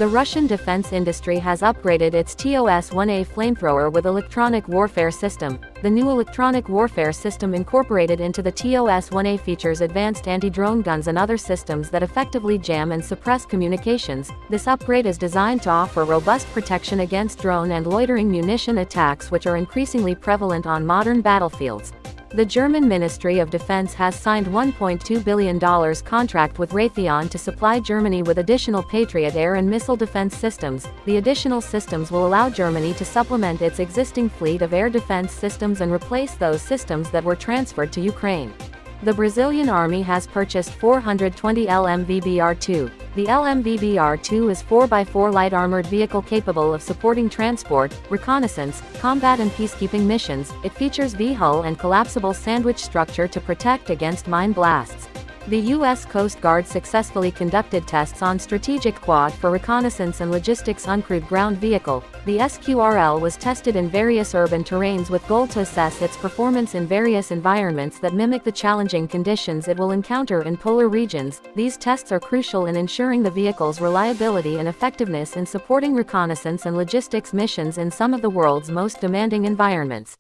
The Russian defense industry has upgraded its TOS-1A flamethrower with electronic warfare system. The new electronic warfare system incorporated into the TOS-1A features advanced anti-drone guns and other systems that effectively jam and suppress communications. This upgrade is designed to offer robust protection against drone and loitering munition attacks, which are increasingly prevalent on modern battlefields. The German Ministry of Defense has signed $1.2 billion contract with Raytheon to supply Germany with additional Patriot air and missile defense systems. The additional systems will allow Germany to supplement its existing fleet of air defense systems and replace those systems that were transferred to Ukraine. The Brazilian Army has purchased 420 LMVBR-2. The LMVBR-2 is 4x4 light armored vehicle capable of supporting transport, reconnaissance, combat and peacekeeping missions. It features V-hull and collapsible sandwich structure to protect against mine blasts. The U.S. Coast Guard successfully conducted tests on strategic quad for reconnaissance and logistics uncrewed ground vehicle. The SQRL was tested in various urban terrains with goal to assess its performance in various environments that mimic the challenging conditions it will encounter in polar regions. These tests are crucial in ensuring the vehicle's reliability and effectiveness in supporting reconnaissance and logistics missions in some of the world's most demanding environments.